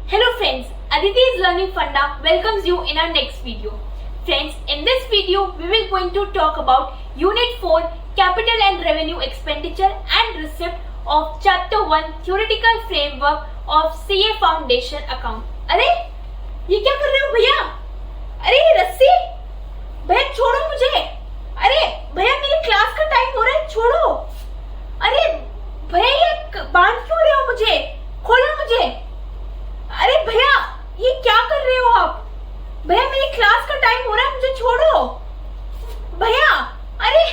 Hello friends, Aditi is Learning Funda welcomes you in our next video. Friends, in this video we will going to talk about Unit 4 Capital and Revenue Expenditure and Receipt of Chapter 1 Theoretical Framework of CA Foundation Account. अरे ये क्या कर रहे हो भैया? अरे ये रस्सी भैया छोड़ो मुझे. अरे भैया मेरी क्लास का टाइम हो रहा है, छोड़ो. अरे भैया ये बांध क्यों रहे हो मुझे? खोलो मुझे. अरे भैया ये क्या कर रहे हो आप? भैया मेरी क्लास का टाइम हो रहा है, मुझे छोड़ो भैया. अरे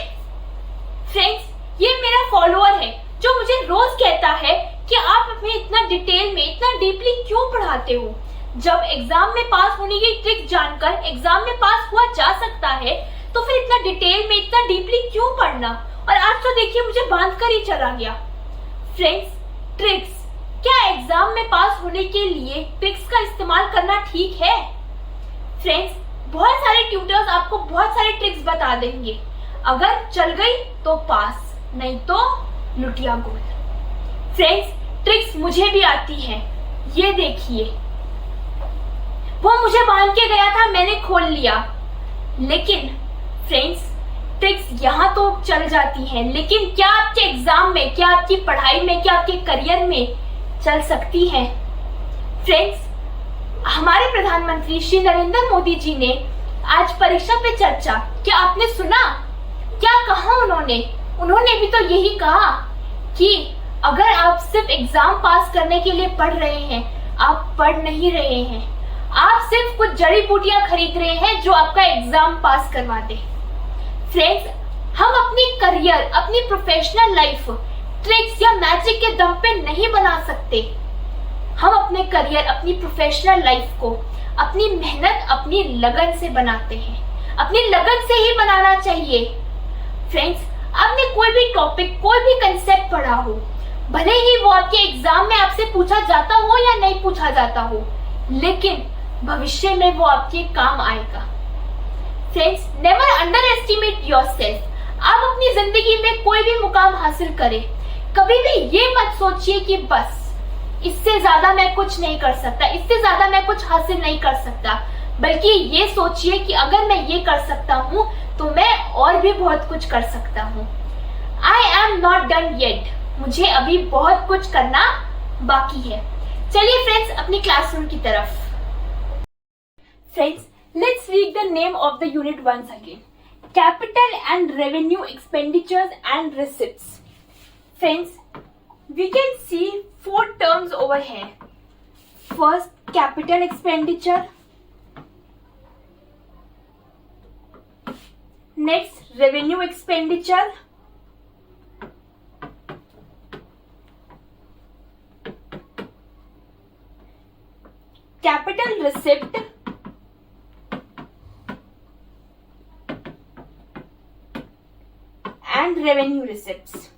फ्रेंड्स, ये मेरा फॉलोअर है जो मुझे रोज कहता है कि आप हमें इतना डिटेल में इतना डीपली क्यों पढ़ाते हो. जब एग्जाम में पास होने की ट्रिक जानकर एग्जाम में पास हुआ जा सकता है तो फिर इतना डिटेल में इतना डीपली क्यों पढ़ना. और आज तो देखिए मुझे बांध कर ही चला गया. फ्रेंड्स, ट्रिक्स, क्या एग्जाम में पास होने के लिए ट्रिक्स का इस्तेमाल करना ठीक है? फ्रेंड्स, बहुत सारे ट्यूटर्स आपको बहुत सारे ट्रिक्स बता देंगे. अगर चल गई तो पास, नहीं तो लुटिया गोल. फ्रेंड्स, ट्रिक्स मुझे भी आती है. ये देखिए, वो मुझे बांध के गया था, मैंने खोल लिया. लेकिन फ्रेंड्स, ट्रिक्स यहाँ तो चल जाती हैं, लेकिन क्या आपके एग्जाम में, क्या आपकी पढ़ाई में, क्या आपके करियर में चल सकती है? फ्रेंड्स, हमारे प्रधानमंत्री श्री नरेंद्र मोदी जी ने आज परीक्षा पे चर्चा, क्या आपने सुना? क्या कहा उन्होंने भी तो यही कहा कि अगर आप सिर्फ एग्जाम पास करने के लिए पढ़ रहे हैं, आप पढ़ नहीं रहे हैं, आप सिर्फ कुछ जड़ी बूटियां खरीद रहे हैं जो आपका एग्जाम पास करवा दे. फ्रेंड्स, हम अपनी करियर, अपनी प्रोफेशनल लाइफ ट्रिक्स या मैजिक के दम पे नहीं बना सकते. हम अपने करियर, अपनी प्रोफेशनल लाइफ को अपनी मेहनत, अपनी लगन से बनाते हैं. अपनी लगन से ही बनाना चाहिए. फ्रेंड्स, आपने कोई भी टॉपिक, कोई भी कंसेप्ट पढ़ा हो, भले ही वो आपके एग्जाम में आपसे पूछा जाता हो या नहीं पूछा जाता हो, लेकिन भविष्य में वो आपके काम आएगा. Friends, never under estimate yourself. आप अपनी जिंदगी में कोई भी मुकाम हासिल करें, कभी भी ये मत सोचिए कि बस इससे ज्यादा मैं कुछ नहीं कर सकता, इससे ज्यादा मैं कुछ हासिल नहीं कर सकता. बल्कि ये सोचिए कि अगर मैं ये कर सकता हूँ तो मैं और भी बहुत कुछ कर सकता हूँ. I am not done yet. मुझे अभी बहुत कुछ करना बाकी है. चलिए फ्रेंड्स, अपनी क्लासरूम की तरफ. Friends, let's read the name of the unit once again. Capital and Revenue Expenditures and Receipts. Friends, we can see 4 terms over here. First, capital expenditure. Next, revenue expenditure. Capital receipt. And revenue receipts.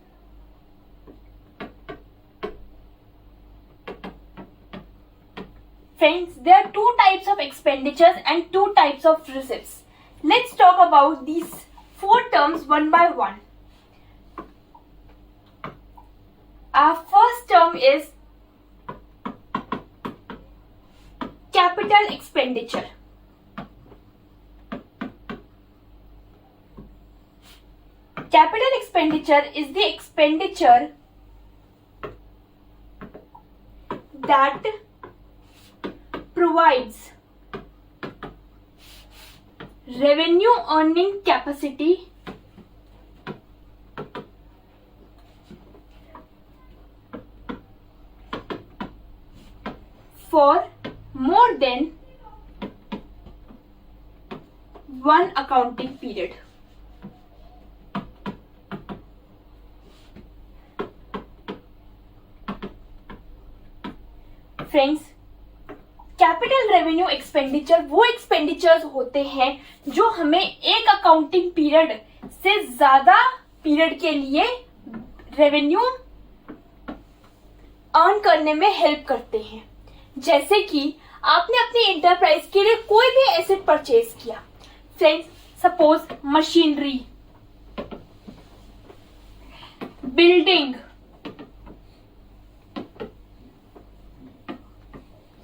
Friends, there are 2 types of expenditures and 2 types of receipts. Let's talk about these 4 terms one by one. Our first term is capital expenditure. Capital expenditure is the expenditure that provides revenue earning capacity for more than one accounting period. Friends, capital revenue expenditure वो expenditures होते हैं जो हमें एक accounting period से ज्यादा period के लिए रेवेन्यू अर्न करने में हेल्प करते हैं. जैसे कि आपने अपनी एंटरप्राइज के लिए कोई भी एसेट परचेज किया. फ्रेंड्स, सपोज मशीनरी, बिल्डिंग,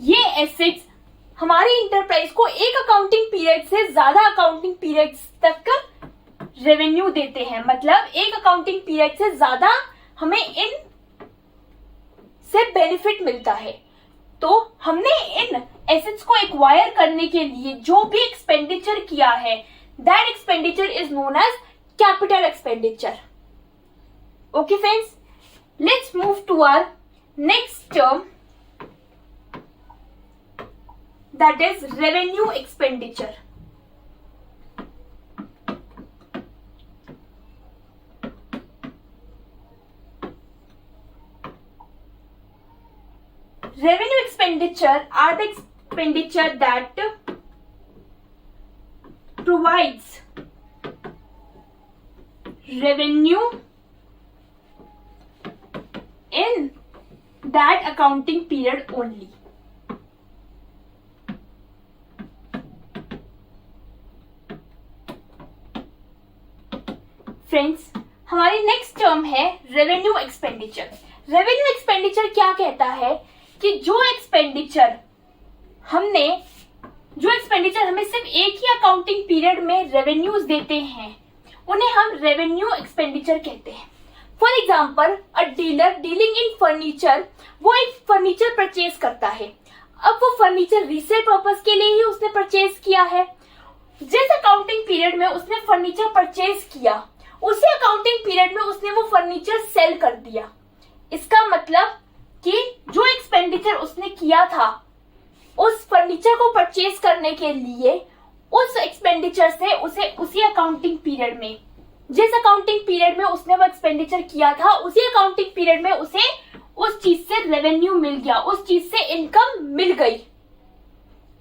ये एसेट्स हमारी इंटरप्राइज को एक अकाउंटिंग पीरियड से ज्यादा अकाउंटिंग पीरियड तक रेवेन्यू देते हैं। मतलब एक अकाउंटिंग पीरियड से ज्यादा हमें इन से बेनिफिट मिलता है। तो हमने इन एसेट्स को एक्वायर करने के लिए जो भी एक्सपेंडिचर किया है, that expenditure is known as capital expenditure. Okay friends, let's move to our next term, that is revenue expenditure. Revenue expenditure are the expenditure that provides revenue in that accounting period only. Friends, हमारी next term है revenue expenditure. Revenue expenditure क्या कहता है कि जो expenditure हमें सिर्फ एक ही अकाउंटिंग पीरियड में रेवेन्यूज देते हैं, उन्हें हम रेवेन्यू एक्सपेंडिचर कहते हैं। For example, a dealer dealing in furniture, वो एक फर्नीचर परचेज करता है। अब वो फर्नीचर रीसेल पर्पस के लिए ही उसने परचेज किया है। जिस अकाउंटिंग पीरियड में उसने फर्नीचर परचेज किया, उसी अकाउंटिंग पीरियड में उसने वो फर्नीचर सेल कर दिया। इसका मतलब कि जो एक्सपेंडिचर उसने किया था उस फर्नीचर को परचेज करने के लिए, उस एक्सपेंडिचर से उसे उसी अकाउंटिंग पीरियड में, जिस अकाउंटिंग पीरियड में उसने वो एक्सपेंडिचर किया था, उसी अकाउंटिंग पीरियड में उसे उस चीज से रेवेन्यू मिल गया, उस चीज से इनकम मिल गई।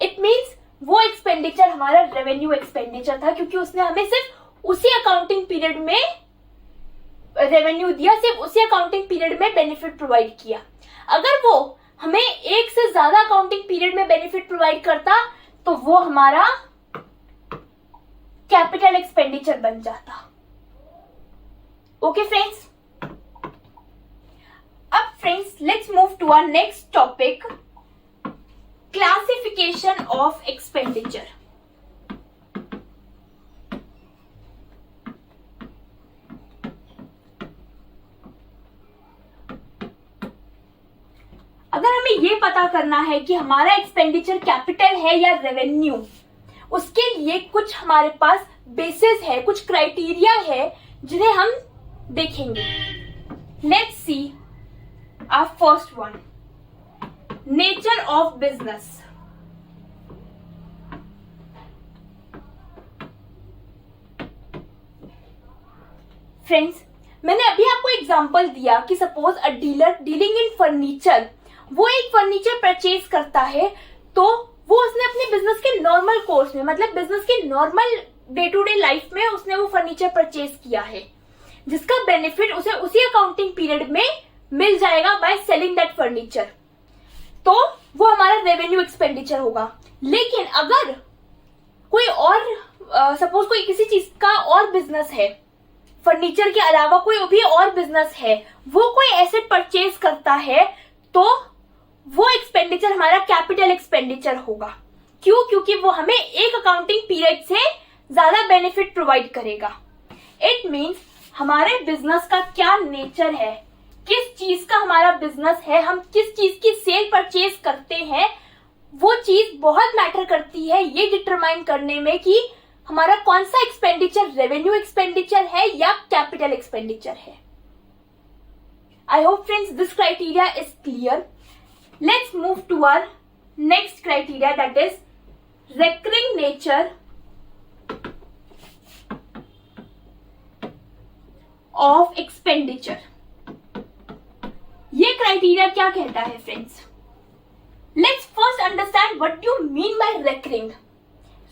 इट मीन्स वो एक्सपेंडिचर हमारा रेवेन्यू एक्सपेंडिचर था, क्योंकि उसने हमें सिर्फ उसी अकाउंटिंग पीरियड में रेवेन्यू दिया, सिर्फ उसी अकाउंटिंग पीरियड में बेनिफिट प्रोवाइड किया। अगर वो हमें एक से ज्यादा अकाउंटिंग पीरियड में बेनिफिट प्रोवाइड करता तो वो हमारा कैपिटल एक्सपेंडिचर बन जाता। ओके फ्रेंड्स, अब friends let's move to our next topic, classification of expenditure. अगर हमें ये पता करना है कि हमारा एक्सपेंडिचर कैपिटल है या रेवेन्यू, उसके लिए कुछ हमारे पास बेसिस है, कुछ क्राइटेरिया है जिन्हें हम देखेंगे। Let's see our first one, nature of business. Friends, मैंने अभी आपको एग्जांपल दिया कि suppose a dealer dealing in furniture, वो एक फर्नीचर परचेज करता है, तो वो उसने अपने बिजनेस के नॉर्मल कोर्स में, मतलब बिजनेस के normal day to day life में उसने वो फर्नीचर परचेज किया है, जिसका बेनिफिट उसे उसी अकाउंटिंग पीरियड में मिल जाएगा बाय सेलिंग दैट फर्नीचर। तो वो हमारा रेवेन्यू एक्सपेंडिचर होगा। लेकिन अगर कोई और सपोज कोई किसी चीज का और बिजनेस है, फर्नीचर के अलावा कोई भी और बिजनेस है, वो कोई एसेट परचेज करता है, तो वो एक्सपेंडिचर हमारा कैपिटल एक्सपेंडिचर होगा। क्यों? क्योंकि वो हमें एक अकाउंटिंग पीरियड से ज्यादा बेनिफिट प्रोवाइड करेगा। इट मींस हमारे बिजनेस का क्या नेचर है, किस चीज का हमारा बिजनेस है, हम किस चीज की सेल परचेज करते हैं, वो चीज बहुत मैटर करती है ये डिटरमाइन करने में कि हमारा कौन सा एक्सपेंडिचर रेवेन्यू एक्सपेंडिचर है या कैपिटल एक्सपेंडिचर है। I hope friends this criteria is clear. Let's move to our next criteria, that is recurring nature of expenditure. ये क्राइटेरिया क्या कहता है friends? Let's first understand what you mean by recurring.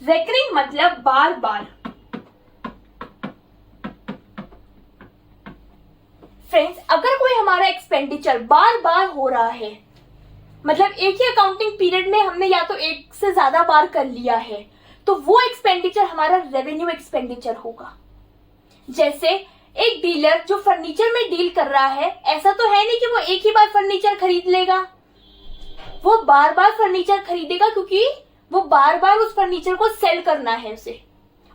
Recurring मतलब बार बार। Friends, अगर कोई हमारा expenditure बार बार हो रहा है, मतलब एक ही अकाउंटिंग पीरियड में हमने या तो एक से ज्यादा बार कर लिया है, तो वो एक्सपेंडिचर हमारा रेवेन्यू एक्सपेंडिचर होगा। जैसे एक डीलर जो फर्नीचर में डील कर रहा है, ऐसा तो है नहीं कि वो एक ही बार फर्नीचर खरीद लेगा। वो बार बार फर्नीचर खरीदेगा क्योंकि वो बार बार उस फर्नीचर को सेल करना है उसे।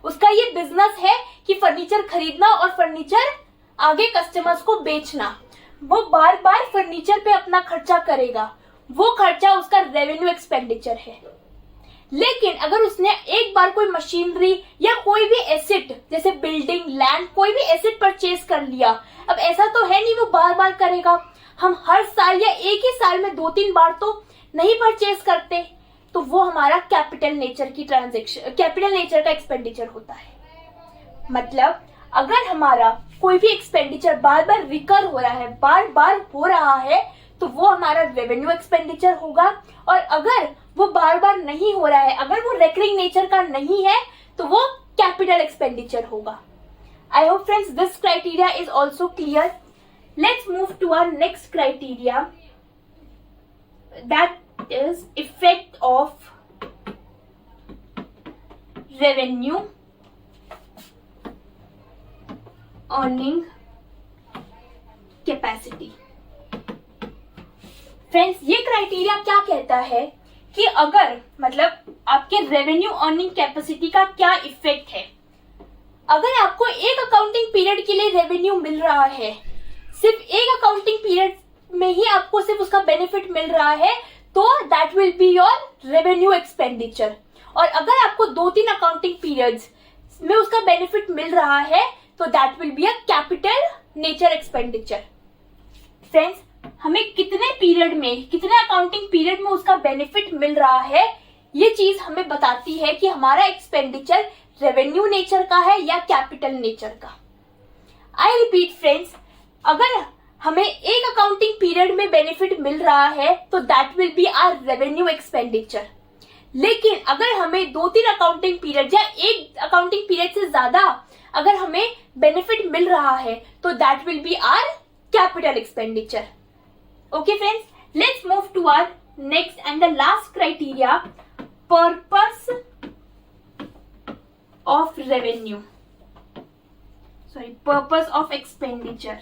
उसका ये बिजनेस है कि फर्नीचर खरीदना और फर्नीचर आगे कस्टमर्स को बेचना। वो बार बार फर्नीचर पे अपना खर्चा करेगा, वो खर्चा उसका रेवेन्यू एक्सपेंडिचर है। लेकिन अगर उसने एक बार कोई मशीनरी या कोई भी एसेट जैसे बिल्डिंग, लैंड, कोई भी एसेट परचेज कर लिया, अब ऐसा तो है नहीं वो बार बार करेगा। हम हर साल या एक ही साल में 2-3 बार तो नहीं परचेज करते, तो वो हमारा कैपिटल नेचर की ट्रांजैक्शन, कैपिटल नेचर का एक्सपेंडिचर होता है। मतलब अगर हमारा कोई भी एक्सपेंडिचर बार बार रिकर हो रहा है, बार बार हो रहा है, तो वो हमारा रेवेन्यू एक्सपेंडिचर होगा। और अगर वो बार बार नहीं हो रहा है, अगर वो रेकरिंग नेचर का नहीं है, तो वो कैपिटल एक्सपेंडिचर होगा। I hope friends this criteria is also clear. Let's move to our next criteria, that is effect of revenue earning capacity. Friends ये क्राइटेरिया क्या कहता है कि अगर मतलब आपके रेवेन्यू अर्निंग कैपेसिटी का क्या इफेक्ट है। अगर आपको एक अकाउंटिंग पीरियड के लिए रेवेन्यू मिल रहा है, सिर्फ एक अकाउंटिंग पीरियड में ही आपको सिर्फ उसका बेनिफिट मिल रहा है, तो that will be your revenue expenditure. और अगर आपको 2-3 अकाउंटिंग पीरियड्स में उसका बेनिफिट मिल रहा है, तो that will be a capital nature expenditure. Friends हमें कितने पीरियड में, कितने अकाउंटिंग पीरियड में उसका बेनिफिट मिल रहा है, ये चीज हमें बताती है कि हमारा एक्सपेंडिचर रेवेन्यू नेचर का है या कैपिटल नेचर का। आई रिपीट फ्रेंड्स, अगर हमें एक अकाउंटिंग पीरियड में बेनिफिट मिल रहा है, तो that will be our revenue expenditure. लेकिन अगर हमें 2-3 अकाउंटिंग पीरियड या एक अकाउंटिंग पीरियड से ज्यादा अगर हमें बेनिफिट मिल रहा है, तो that will be our capital expenditure. Okay friends, let's move to our next and the last criteria, purpose of revenue. Purpose of expenditure.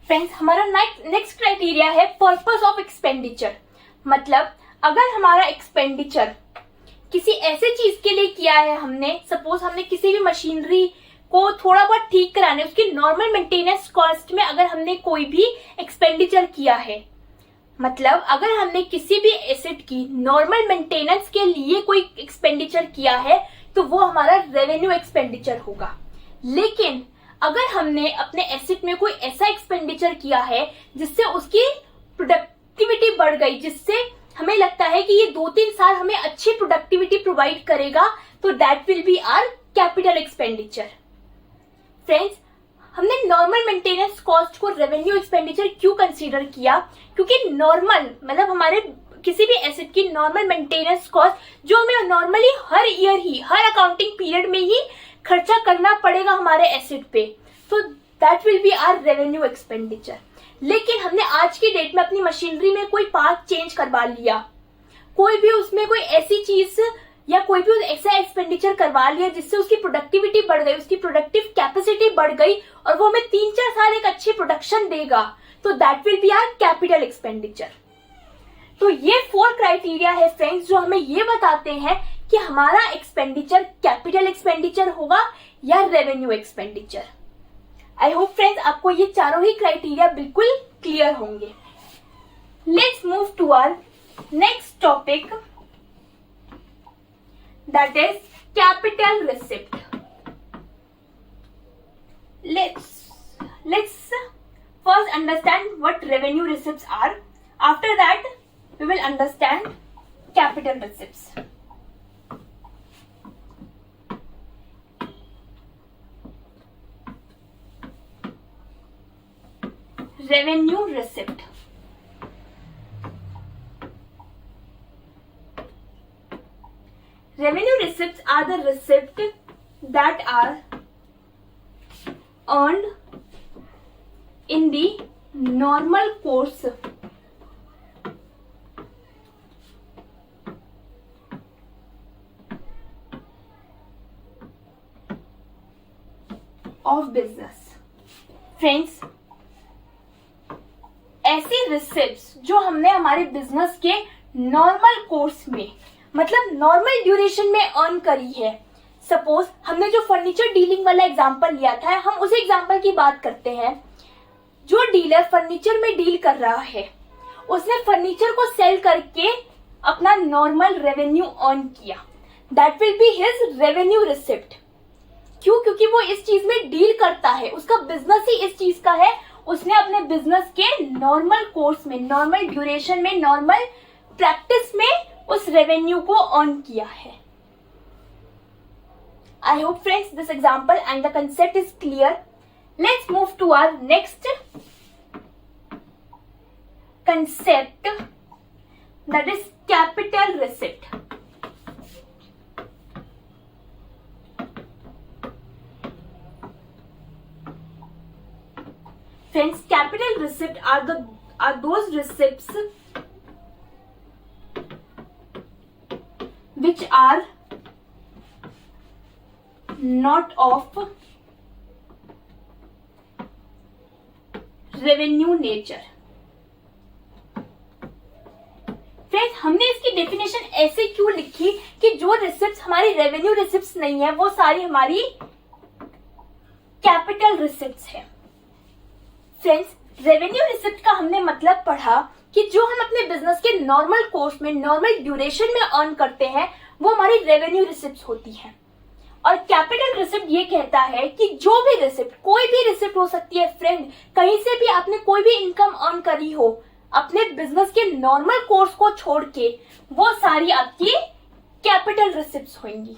Friends हमारा नेक्स्ट क्राइटेरिया है पर्पस ऑफ एक्सपेंडिचर। मतलब अगर हमारा एक्सपेंडिचर किसी ऐसे चीज के लिए किया है, हमने सपोज हमने किसी भी मशीनरी को थोड़ा बहुत ठीक कराने, उसकी नॉर्मल मेंटेनेंस कॉस्ट में अगर हमने कोई भी एक्सपेंडिचर किया है, मतलब अगर हमने किसी भी एसेट की नॉर्मल मेंटेनेंस के लिए कोई एक्सपेंडिचर किया है, तो वो हमारा रेवेन्यू एक्सपेंडिचर होगा। लेकिन अगर हमने अपने एसेट में कोई ऐसा एक्सपेंडिचर किया है जिससे उसकी प्रोडक्टिविटी बढ़ गई, जिससे हमें लगता है कि ये 2-3 साल हमें अच्छी प्रोडक्टिविटी प्रोवाइड करेगा, तो that will be our capital expenditure. Friends हमने नॉर्मल मेंटेनेंस कॉस्ट को रेवेन्यू एक्सपेंडिचर क्यों कंसीडर किया? क्योंकि नॉर्मल मतलब हमारे किसी भी एसेट की नॉर्मल मेंटेनेंस कॉस्ट जो हमें नॉर्मली हर ईयर ही, हर अकाउंटिंग पीरियड में ही खर्चा करना पड़ेगा हमारे एसेट पे, तो that will be our revenue expenditure. लेकिन हमने आज की डेट में अपनी मशीनरी में कोई पार्ट चेंज करवा लिया, कोई भी उसमें कोई ऐसी चीज या कोई भी ऐसा एक्सपेंडिचर करवा लिया जिससे उसकी प्रोडक्टिविटी बढ़ गई, उसकी प्रोडक्टिव कैपेसिटी बढ़ गई और वो हमें 3-4 साल एक अच्छी प्रोडक्शन देगा, तो that will be our capital expenditure. तो ये 4 क्राइटेरिया है फ्रेंड्स जो हमें ये बताते हैं कि हमारा एक्सपेंडिचर कैपिटल एक्सपेंडिचर होगा या revenue expenditure. I hope friends आपको ये चारों ही क्राइटेरिया बिल्कुल क्लियर होंगे। Let's move to our next topic, that is capital receipt. Let's first understand what revenue receipts are. After that, we will understand capital receipts. Revenue receipt. Revenue receipts are the receipts that are earned in the normal course of business. Friends, ऐसी receipts जो हमने हमारे business के normal course में, मतलब normal duration में earn करी है। सपोज हमने जो फर्नीचर डीलिंग वाला एग्जांपल लिया था, हम उस एग्जांपल की बात करते हैं। जो डीलर फर्नीचर में डील कर रहा है, उसने फर्नीचर को सेल करके अपना नॉर्मल रेवेन्यू अर्न किया, that will be his revenue receipt. क्यों? क्योंकि वो इस चीज में डील करता है, उसका बिजनेस ही इस चीज का है। उसने अपने बिजनेस के नॉर्मल कोर्स में, नॉर्मल ड्यूरेशन में, नॉर्मल प्रैक्टिस में उस रेवेन्यू को अर्न किया है। I hope friends this example and the concept is clear. Let's move to our next concept, that is capital receipt. Friends, capital receipt are those receipts which are not of revenue nature. Friends, हमने इसकी definition ऐसे क्यों लिखी कि जो receipts हमारी revenue receipts नहीं है, वो सारी हमारी कैपिटल रिसिप्ट्स है। फ्रेंड्स, रेवेन्यू रिसिप्ट का हमने मतलब पढ़ा कि जो हम अपने बिजनेस के नॉर्मल कोर्स में, नॉर्मल ड्यूरेशन में अर्न करते हैं, वो हमारी रेवेन्यू रिसिप्ट्स होती हैं। और कैपिटल रिसिप्ट ये कहता है कि जो भी रिसिप्ट, कोई भी रिसिप्ट हो सकती है फ्रेंड, कहीं से भी आपने कोई भी इनकम अर्न करी हो अपने बिजनेस के नॉर्मल कोर्स को छोड़ के, वो सारी आपकी कैपिटल रिसिप्ट्स होंगी।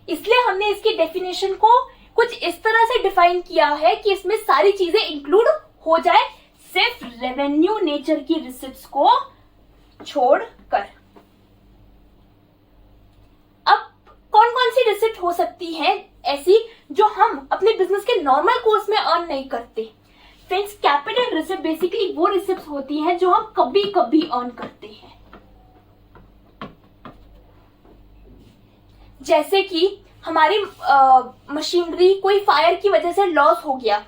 इसलिए हमने इसकी डेफिनेशन को कुछ इस तरह से डिफाइन किया है कि इसमें सारी चीजें इंक्लूड हो जाए, सिर्फ रेवेन्यू नेचर की रिसिप्ट्स को छोड़कर। कौन कौन सी रिसिप्ट हो सकती है ऐसी जो हम अपने बिजनेस के नॉर्मल कोर्स में अर्न नहीं करते? फ्रेंड्स, कैपिटल रिसिप्ट बेसिकली वो रिसिप्ट होती हैं जो हम कभी कभी अर्न करते हैं। जैसे कि हमारी मशीनरी कोई फायर की वजह से लॉस हो गया,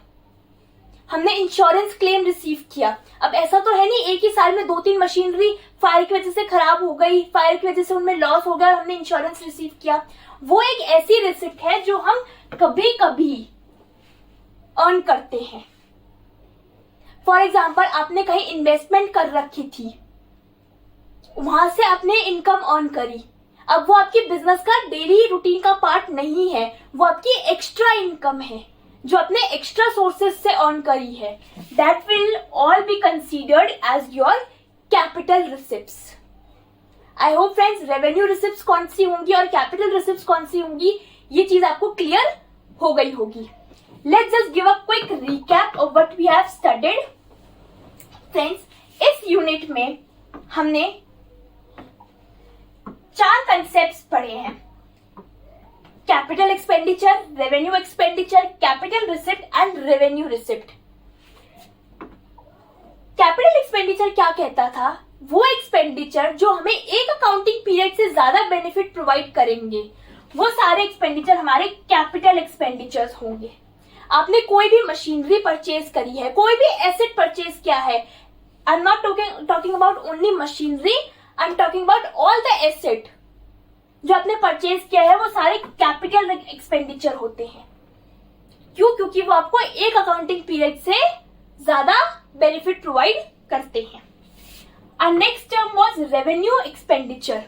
हमने इंश्योरेंस क्लेम रिसीव किया। अब ऐसा तो है नहीं एक ही साल में 2-3 मशीनरी फायर की वजह से खराब हो गई, फायर की वजह से उनमें लॉस हो गया और हमने इंश्योरेंस रिसीव किया। वो एक ऐसी रिसिप्ट है जो हम कभी कभी अर्न करते हैं। फॉर एग्जाम्पल, आपने कहीं इन्वेस्टमेंट कर रखी थी, वहां से आपने इनकम अर्न करी। अब वो आपकी बिजनेस का डेली रूटीन का पार्ट नहीं है, वो आपकी एक्स्ट्रा इनकम है जो अपने एक्स्ट्रा सोर्सेस से अर्न करी है। That will all be considered as your capital receipts. I hope friends, revenue receipts कौन सी होंगी और कैपिटल रिसिप्ट्स कौन सी होंगी, ये चीज आपको क्लियर हो गई होगी। Let's just give a quick recap of what we have studied. Friends, इस यूनिट में हमने 4 कंसेप्ट्स पढ़े हैं: capital expenditure, revenue expenditure, capital receipt and revenue receipt. Capital expenditure क्या कहता था? वो एक्सपेंडिचर जो हमें एक अकाउंटिंग पीरियड से ज्यादा बेनिफिट प्रोवाइड करेंगे, वो सारे एक्सपेंडिचर हमारे कैपिटल एक्सपेंडिचर्स होंगे। आपने कोई भी मशीनरी परचेज करी है, कोई भी एसेट परचेज किया है, I am not talking about only machinery, I am talking about all the asset जो आपने परचेज किया है, वो सारे कैपिटल एक्सपेंडिचर होते हैं। क्यों? क्योंकि वो आपको एक अकाउंटिंग पीरियड से ज्यादा बेनिफिट प्रोवाइड करते हैं। और next term was revenue expenditure.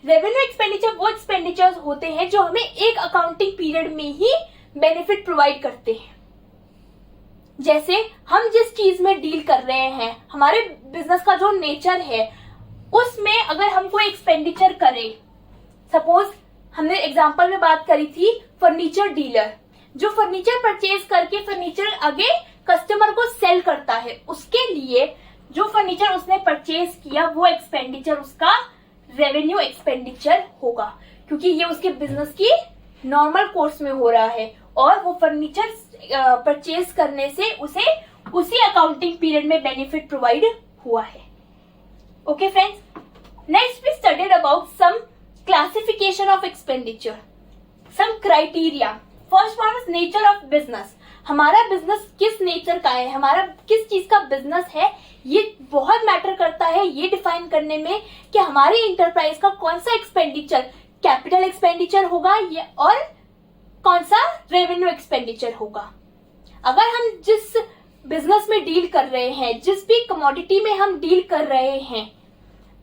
Revenue expenditure वो एक्सपेंडिचर्स होते हैं जो हमें एक अकाउंटिंग पीरियड में ही बेनिफिट प्रोवाइड करते हैं। जैसे हम जिस चीज में डील कर रहे हैं, हमारे बिजनेस का जो नेचर है, उसमें अगर हम कोई एक्सपेंडिचर करें, सपोज हमने एग्जांपल में बात करी थी फर्नीचर डीलर, जो फर्नीचर परचेज करके फर्नीचर आगे कस्टमर को सेल करता है, उसके लिए जो फर्नीचर उसने परचेज किया वो एक्सपेंडिचर उसका रेवेन्यू एक्सपेंडिचर होगा, क्योंकि ये उसके बिजनेस की नॉर्मल कोर्स में हो रहा है और वो फर्नीचर परचेज करने से उसे उसी अकाउंटिंग पीरियड में बेनिफिट प्रोवाइड हुआ है। Okay friends, next we studied about some classification of expenditure, some criteria first one is nature of business. हमारा बिजनेस किस नेचर का है, हमारा किस चीज का बिजनेस है, ये बहुत मैटर करता है ये डिफाइन करने में कि हमारी इंटरप्राइज का कौन सा एक्सपेंडिचर कैपिटल एक्सपेंडिचर होगा ये और कौन सा रेवेन्यू एक्सपेंडिचर होगा। अगर हम जिस बिजनेस में डील कर रहे हैं, जिस भी कमोडिटी में हम डील कर रहे हैं,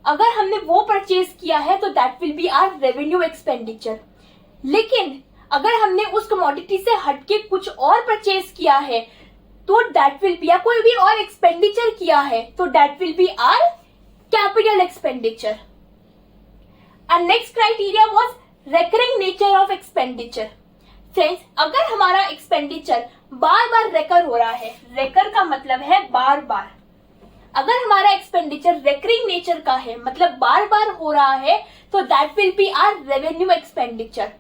अगर हमने वो परचेज किया है तो that will be our revenue expenditure. लेकिन अगर हमने उस कमोडिटी से हटके कुछ और परचेज किया है तो दैट विल बी, या कोई भी और एक्सपेंडिचर किया है तो that will be our capital expenditure. And next criteria was recurring nature of expenditure. Friends, अगर हमारा एक्सपेंडिचर बार बार रेकर हो रहा है, रेकर का मतलब है बार बार, अगर हमारा एक्सपेंडिचर रेकरिंग नेचर का है मतलब बार बार हो रहा है तो that will be our revenue expenditure.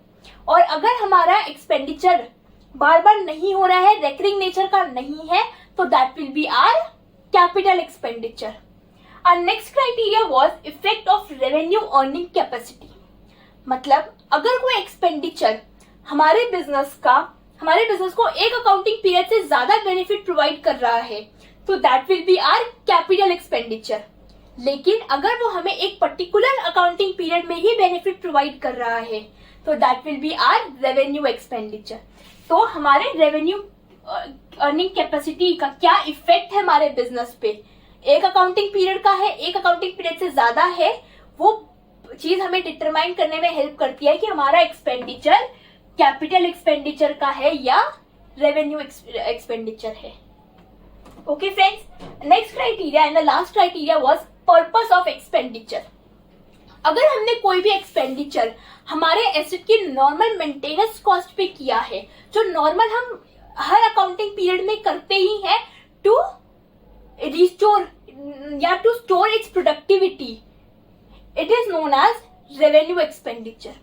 और अगर हमारा एक्सपेंडिचर बार बार नहीं हो रहा है, रेकरिंग नेचर का नहीं है, तो that will be our capital expenditure. और next criteria was effect of revenue earning capacity. मतलब अगर कोई एक्सपेंडिचर हमारे बिजनेस को एक अकाउंटिंग पीरियड से ज्यादा बेनिफिट प्रोवाइड कर रहा है तो that will be our capital expenditure. लेकिन अगर वो हमें एक पर्टिकुलर अकाउंटिंग पीरियड में ही बेनिफिट प्रोवाइड कर रहा है तो that will be our revenue expenditure. तो हमारे रेवेन्यू अर्निंग कैपेसिटी का क्या इफेक्ट है हमारे बिजनेस पे, एक अकाउंटिंग पीरियड का है, एक अकाउंटिंग पीरियड से ज्यादा है, वो चीज हमें डिटरमाइन करने में हेल्प करती है कि हमारा एक्सपेंडिचर कैपिटल एक्सपेंडिचर का है या रेवेन्यू एक्सपेंडिचर है। Okay friends, next criteria and the last criteria was purpose of expenditure. अगर हमने कोई भी एक्सपेंडिचर हमारे एसेट की नॉर्मल मेंटेनेंस कॉस्ट पे किया है, जो नॉर्मल हम हर अकाउंटिंग पीरियड में करते ही हैं टू रिस्टोर या to store its productivity, it is known as revenue expenditure.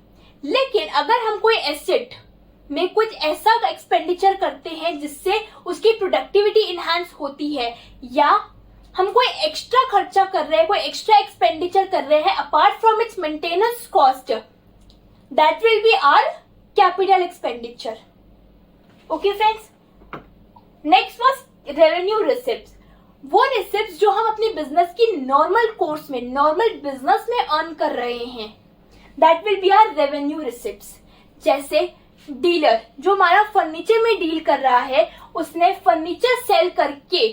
लेकिन अगर हम कोई एसेट में कुछ ऐसा एक्सपेंडिचर करते हैं जिससे उसकी प्रोडक्टिविटी इनहांस होती है, या हम कोई एक्स्ट्रा खर्चा कर रहे हैं, कोई एक्स्ट्रा एक्सपेंडिचर कर रहे हैं apart from its maintenance cost, that will be our capital expenditure. Okay friends, next was revenue receipts. वो रिसिप्ट्स जो हम अपने बिजनेस की नॉर्मल कोर्स में, नॉर्मल बिजनेस में अर्न कर रहे हैं, that will be our revenue receipts. जैसे डीलर जो हमारा फर्नीचर में डील कर रहा है, उसने फर्नीचर सेल करके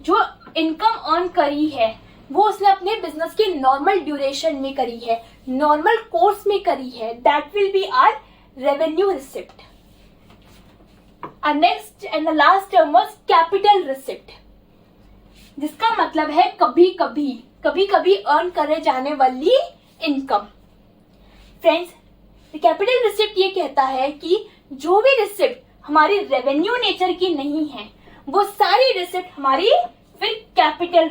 जो इनकम अर्न करी है वो उसने अपने बिजनेस के नॉर्मल ड्यूरेशन में करी है, नॉर्मल कोर्स में करी है, that will be our revenue receipt. Next and the last term was capital receipt, जिसका मतलब है कभी कभी अर्न करे जाने वाली इनकम। फ्रेंड्स, कैपिटल रिसिप्ट ये कहता है कि जो भी रिसिप्ट हमारी रेवेन्यू नेचर की नहीं है वो सारी रिसिप्ट हमारी फिर कैपिटल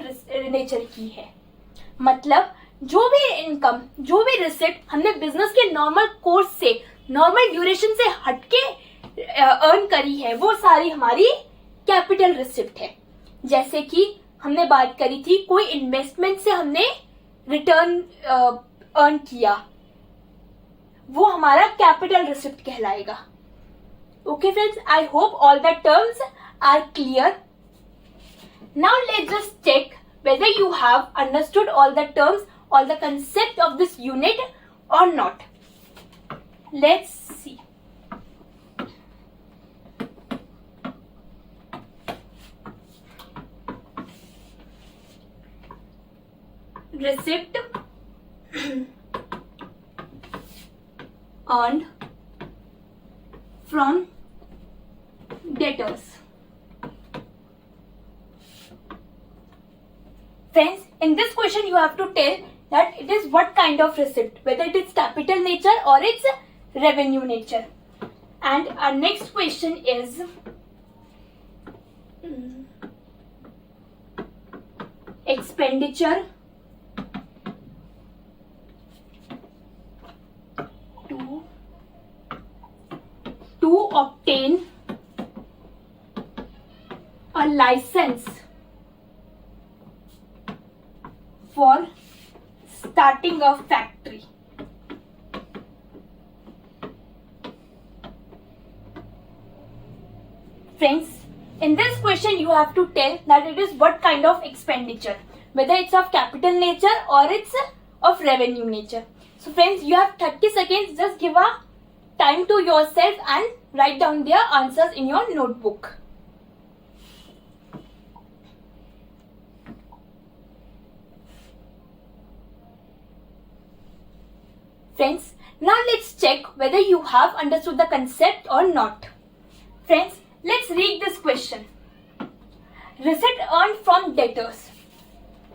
नेचर की है। मतलब जो भी इनकम, जो भी रिसिप्ट हमने बिजनेस के नॉर्मल कोर्स से, नॉर्मल ड्यूरेशन से हटके अर्न करी है वो सारी हमारी कैपिटल रिसिप्ट है। जैसे कि हमने बात करी थी कोई इन्वेस्टमेंट से हमने रिटर्न अर्न किया, वो हमारा कैपिटल रिसिप्ट कहलाएगा। Okay friends, I hope all the terms are clear. Now let's just check whether you have understood all the terms, all the concept of this unit or not. Let's see. Receipt earned from debtors. Friends, in this question you have to tell that it is what kind of receipt, whether it is capital nature or it's revenue nature. And our next question is expenditure to obtain a license for starting a factory. Friends, in this question you have to tell that it is what kind of expenditure, whether it's of capital nature or it's of revenue nature. So friends, you have 30 seconds. Just give a time to yourself and write down their answers in your notebook. Friends, now let's check whether you have understood the concept or not. Friends, let's read this question. Receipt earned from debtors.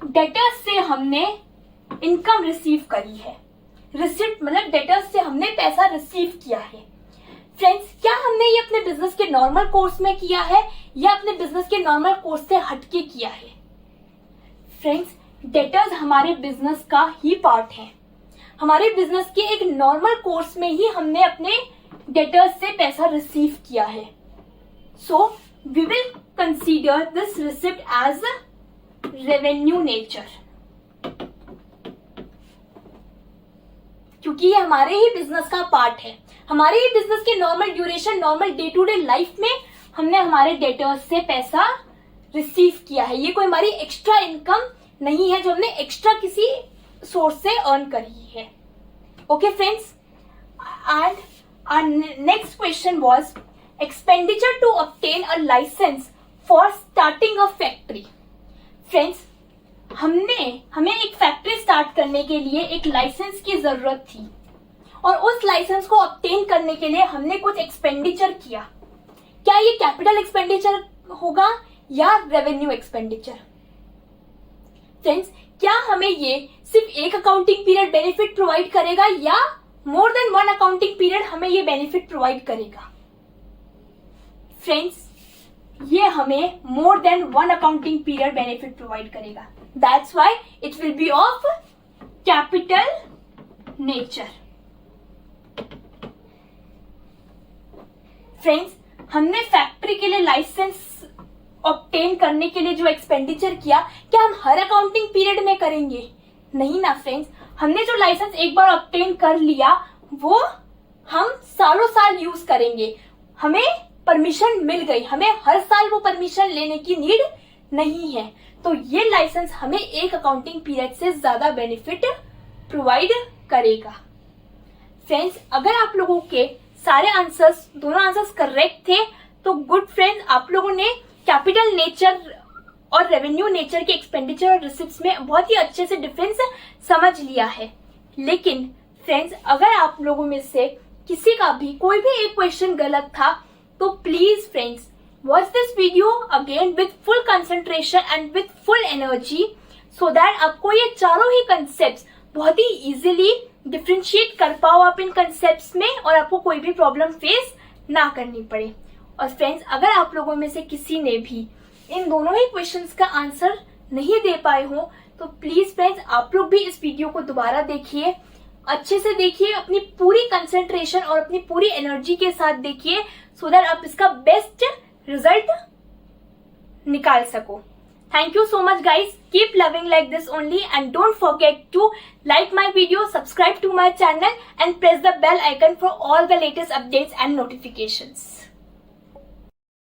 Debtors से हमने income receive करी है. Receipt मतलब debtors से हमने पैसा receive किया है. फ्रेंड्स, क्या हमने ये अपने बिजनेस के नॉर्मल कोर्स में किया है या अपने बिजनेस के नॉर्मल कोर्स से हटके किया है? फ्रेंड्स, डेटर्स हमारे बिजनेस का ही पार्ट है. हमारे बिजनेस के एक नॉर्मल कोर्स में ही हमने अपने डेटर्स से पैसा रिसीव किया है. So we will consider this receipt as revenue nature, क्योंकि ये हमारे ही बिजनेस का पार्ट है. हमारे ही बिजनेस के normal duration, normal day to day life में हमने हमारे डेटर्स से पैसा रिसीव किया है. ये कोई हमारी एक्स्ट्रा इनकम नहीं है जो हमने एक्स्ट्रा किसी सोर्स से अर्न करी है. Okay friends, and our next question was expenditure to obtain a license for starting a factory. Friends, हमें एक फैक्ट्री स्टार्ट करने के लिए एक लाइसेंस की जरूरत थी और उस लाइसेंस को ऑब्टेन करने के लिए हमने कुछ एक्सपेंडिचर किया. क्या ये कैपिटल एक्सपेंडिचर होगा या रेवेन्यू एक्सपेंडिचर? फ्रेंड्स, क्या हमें ये सिर्फ एक अकाउंटिंग पीरियड बेनिफिट प्रोवाइड करेगा या more than one accounting period हमें ये बेनिफिट प्रोवाइड करेगा? फ्रेंड्स, ये हमें more than one accounting period benefit provide करेगा. That's why it will be of capital nature. Friends, हमने फैक्ट्री के लिए लाइसेंस ऑब्टेन करने के लिए जो एक्सपेंडिचर किया, क्या हम हर अकाउंटिंग पीरियड में करेंगे? नहीं ना फ्रेंड्स. हमने जो लाइसेंस एक बार ऑब्टेन कर लिया वो हम सालों साल यूज करेंगे. हमें परमिशन मिल गई, हमें हर साल वो परमिशन लेने की नीड नहीं है. तो ये लाइसेंस हमें एक अकाउंटिंग पीरियड से ज्यादा बेनिफिट प्रोवाइड करेगा. फ्रेंड्स, अगर आप लोगों के सारे आंसर्स, दोनों आंसर्स करेक्ट थे तो गुड फ्रेंड्स, आप लोगों ने कैपिटल नेचर और रेवेन्यू नेचर के एक्सपेंडिचर और रिसिप्ट्स में बहुत ही अच्छे से डिफरेंस समझ लिया है. लेकिन फ्रेंड्स, अगर आप लोगों में से किसी का भी कोई भी एक क्वेश्चन गलत था तो please friends watch this video again with full concentration and with full energy, so that आपको ये चारों ही कंसेप्ट बहुत ही इजीली डिफ्रेंशिएट कर पाओ आप इन कंसेप्ट में और आपको कोई भी प्रॉब्लम फेस ना करनी पड़े. और फ्रेंड्स, अगर आप लोगों में से किसी ने भी इन दोनों ही क्वेश्चंस का आंसर नहीं दे पाए हो तो प्लीज फ्रेंड्स आप लोग भी इस वीडियो को दोबारा देखिए, अच्छे से देखिए, अपनी पूरी कंसंट्रेशन और अपनी पूरी एनर्जी के साथ देखिए, सो दैट आप इसका बेस्ट रिजल्ट निकाल सको. Thank you so much guys. Keep loving like this only and don't forget to like my video, subscribe to my channel and press the bell icon for all the latest updates and notifications.